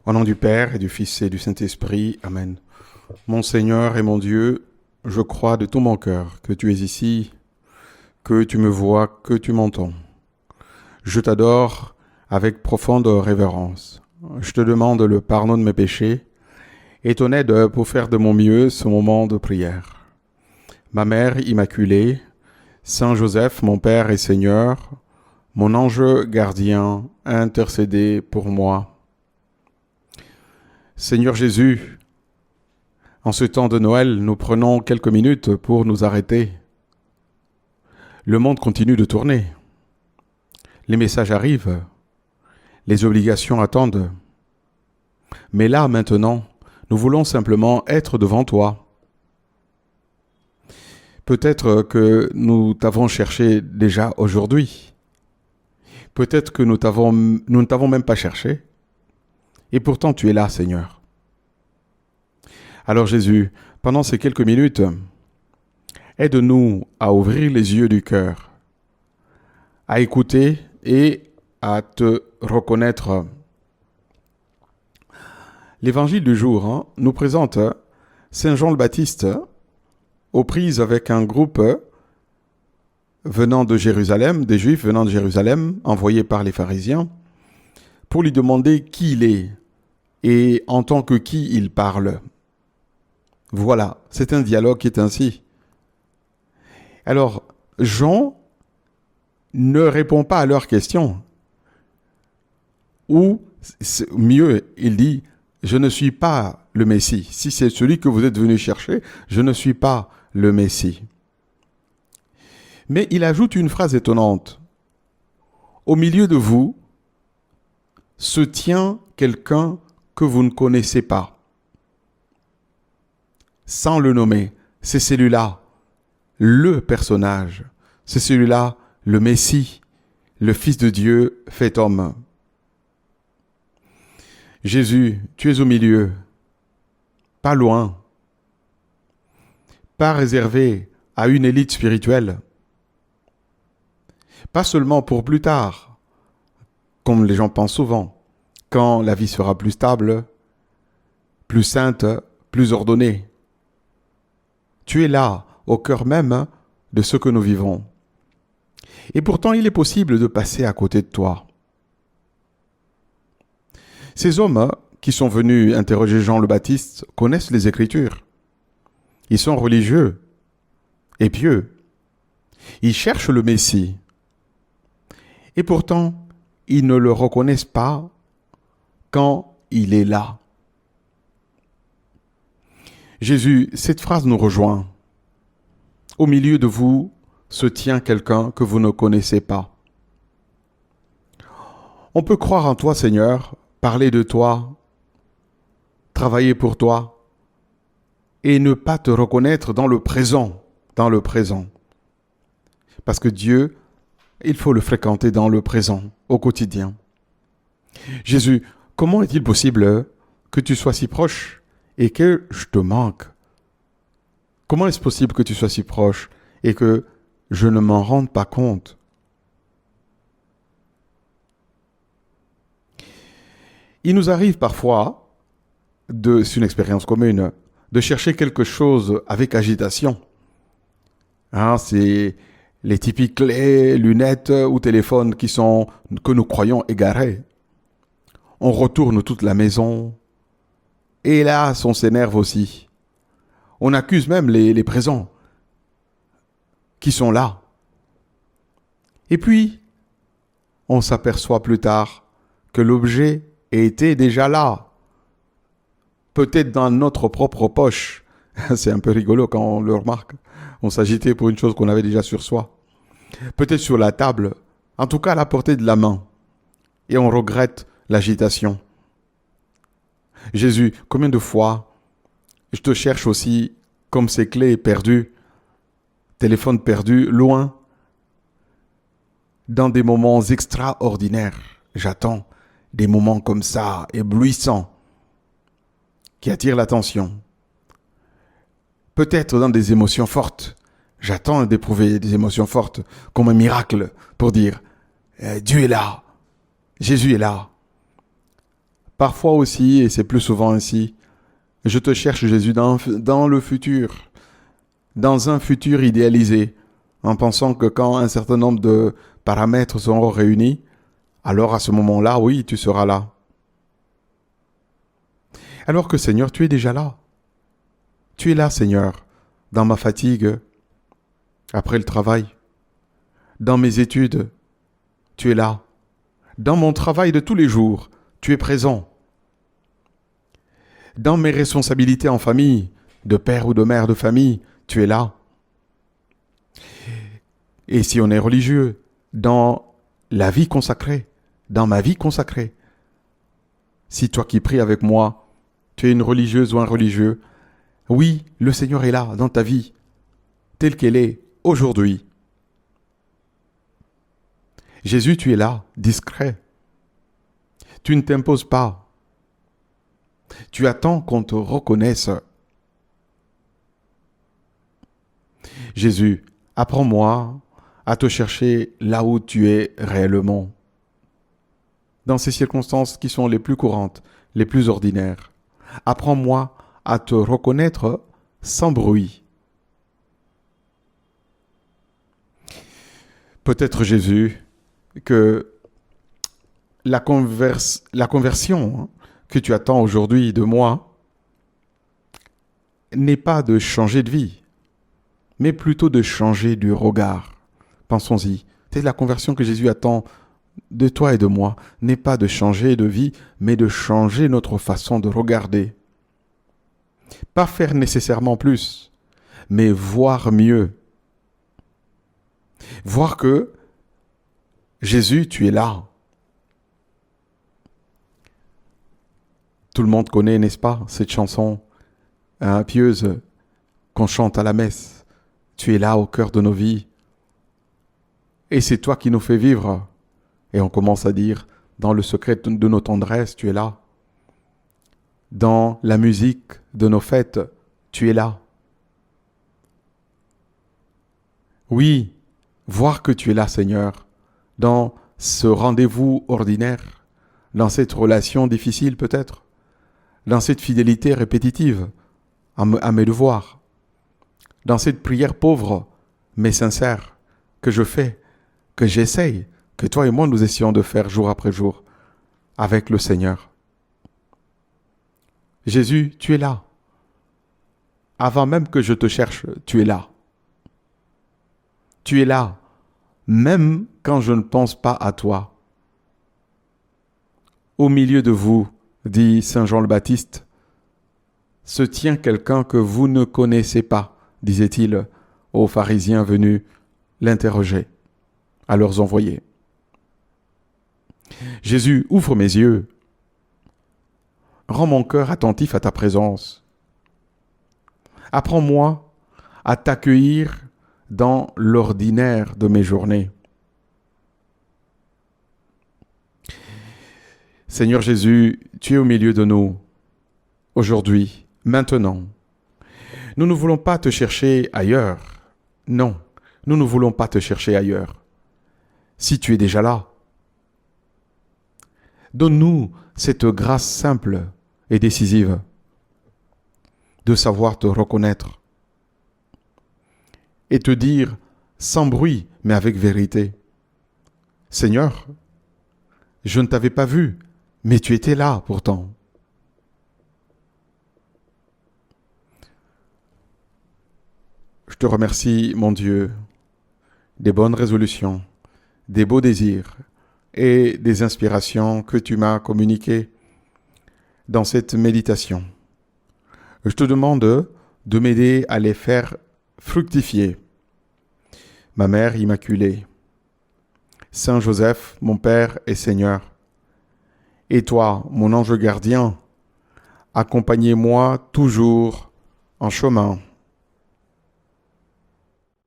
Au nom du Père et du Fils et du Saint-Esprit, Amen. Mon Seigneur et mon Dieu, je crois de tout mon cœur que tu es ici, que tu me vois, que tu m'entends. Je t'adore avec profonde révérence. Je te demande le pardon de mes péchés et ton aide pour faire de mon mieux ce moment de prière. Ma Mère Immaculée, Saint Joseph, mon Père et Seigneur, mon ange gardien, intercédez pour moi. Seigneur Jésus, en ce temps de Noël, nous prenons quelques minutes pour nous arrêter. Le monde continue de tourner. Les messages arrivent. Les obligations attendent. Mais là, maintenant, nous voulons simplement être devant toi. Peut-être que nous t'avons cherché déjà aujourd'hui. Peut-être que nous ne t'avons même pas cherché. Et pourtant, tu es là, Seigneur. Alors Jésus, pendant ces quelques minutes, aide-nous à ouvrir les yeux du cœur, à écouter et à te reconnaître. L'évangile du jour nous présente Saint Jean le Baptiste aux prises avec un groupe venant de Jérusalem, des Juifs venant de Jérusalem, envoyés par les pharisiens, pour lui demander qui il est et en tant que qui il parle. Voilà, c'est un dialogue qui est ainsi. Alors, Jean ne répond pas à leurs questions. Ou, mieux, il dit, je ne suis pas le Messie. Si c'est celui que vous êtes venu chercher, je ne suis pas le Messie. Mais il ajoute une phrase étonnante. Au milieu de vous se tient quelqu'un que vous ne connaissez pas. Sans le nommer, c'est celui-là, le personnage. C'est celui-là, le Messie, le Fils de Dieu fait homme. Jésus, tu es au milieu, pas loin, pas réservé à une élite spirituelle, pas seulement pour plus tard, comme les gens pensent souvent, quand la vie sera plus stable, plus sainte, plus ordonnée. Tu es là, au cœur même de ce que nous vivons. Et pourtant, il est possible de passer à côté de toi. Ces hommes qui sont venus interroger Jean le Baptiste connaissent les Écritures. Ils sont religieux et pieux. Ils cherchent le Messie. Et pourtant, ils ne le reconnaissent pas quand il est là. Jésus, cette phrase nous rejoint. Au milieu de vous se tient quelqu'un que vous ne connaissez pas. On peut croire en toi, Seigneur, parler de toi, travailler pour toi, et ne pas te reconnaître dans le présent, Parce que Dieu, il faut le fréquenter dans le présent, au quotidien. Jésus, comment est-il possible que tu sois si proche et que je te manque? Comment est-ce possible que tu sois si proche et que je ne m'en rende pas compte? Il nous arrive parfois, c'est une expérience commune, de chercher quelque chose avec agitation. C'est les typiques clés, lunettes ou téléphones que nous croyons égarés. On retourne toute la maison. Et hélas, on s'énerve aussi. On accuse même les présents qui sont là. Et puis, on s'aperçoit plus tard que l'objet était déjà là. Peut-être dans notre propre poche. C'est un peu rigolo quand on le remarque. On s'agitait pour une chose qu'on avait déjà sur soi. Peut-être sur la table. En tout cas, à la portée de la main. Et on regrette l'agitation. Jésus, combien de fois je te cherche aussi comme ces clés perdues, téléphone perdu, loin, dans des moments extraordinaires. J'attends des moments comme ça, éblouissants, qui attirent l'attention. Peut-être dans des émotions fortes. J'attends d'éprouver des émotions fortes, comme un miracle, pour dire Dieu est là, Jésus est là. Parfois aussi, et c'est plus souvent ainsi, je te cherche Jésus dans le futur, dans un futur idéalisé, en pensant que quand un certain nombre de paramètres seront réunis, alors à ce moment-là, oui, tu seras là. Alors que Seigneur, tu es déjà là. Tu es là, Seigneur, dans ma fatigue, après le travail, dans mes études, tu es là. Dans mon travail de tous les jours, tu es présent. Dans mes responsabilités en famille, de père ou de mère de famille, tu es là. Et si on est religieux, dans la vie consacrée, dans ma vie consacrée, si toi qui pries avec moi, tu es une religieuse ou un religieux, oui, le Seigneur est là dans ta vie, telle qu'elle est aujourd'hui. Jésus, tu es là, discret. Tu ne t'imposes pas. Tu attends qu'on te reconnaisse. Jésus, apprends-moi à te chercher là où tu es réellement, dans ces circonstances qui sont les plus courantes, les plus ordinaires. Apprends-moi à te reconnaître sans bruit. Peut-être, Jésus, que la conversion que tu attends aujourd'hui de moi n'est pas de changer de vie, mais plutôt de changer du regard. Pensons-y. C'est la conversion que Jésus attend de toi et de moi, n'est pas de changer de vie, mais de changer notre façon de regarder. Pas faire nécessairement plus, mais voir mieux. Voir que Jésus, tu es là. Tout le monde connaît, n'est-ce pas, cette chanson pieuse qu'on chante à la messe. Tu es là au cœur de nos vies. Et c'est toi qui nous fais vivre. Et on commence à dire, dans le secret de nos tendresses, tu es là. Dans la musique de nos fêtes, tu es là. Oui, voir que tu es là, Seigneur, dans ce rendez-vous ordinaire, dans cette relation difficile peut-être, dans cette fidélité répétitive à mes devoirs, dans cette prière pauvre mais sincère que je fais, que j'essaye, que toi et moi nous essayons de faire jour après jour avec le Seigneur. Jésus, tu es là. Avant même que je te cherche, tu es là. Tu es là, même quand je ne pense pas à toi. Au milieu de vous, dit Saint Jean le Baptiste, se tient quelqu'un que vous ne connaissez pas, disait-il aux pharisiens venus l'interroger, à leurs envoyés. Jésus, ouvre mes yeux, rends mon cœur attentif à ta présence. Apprends-moi à t'accueillir dans l'ordinaire de mes journées. Seigneur Jésus, tu es au milieu de nous, aujourd'hui, maintenant. Nous ne voulons pas te chercher ailleurs. Non, nous ne voulons pas te chercher ailleurs. Si tu es déjà là, donne-nous cette grâce simple et décisive de savoir te reconnaître et te dire sans bruit, mais avec vérité, Seigneur, je ne t'avais pas vu, mais tu étais là pourtant. Je te remercie, mon Dieu, des bonnes résolutions, des beaux désirs et des inspirations que tu m'as communiquées dans cette méditation. Je te demande de m'aider à les faire fructifier. Ma Mère Immaculée, Saint Joseph, mon Père et Seigneur, et toi, mon ange gardien, accompagnez-moi toujours en chemin.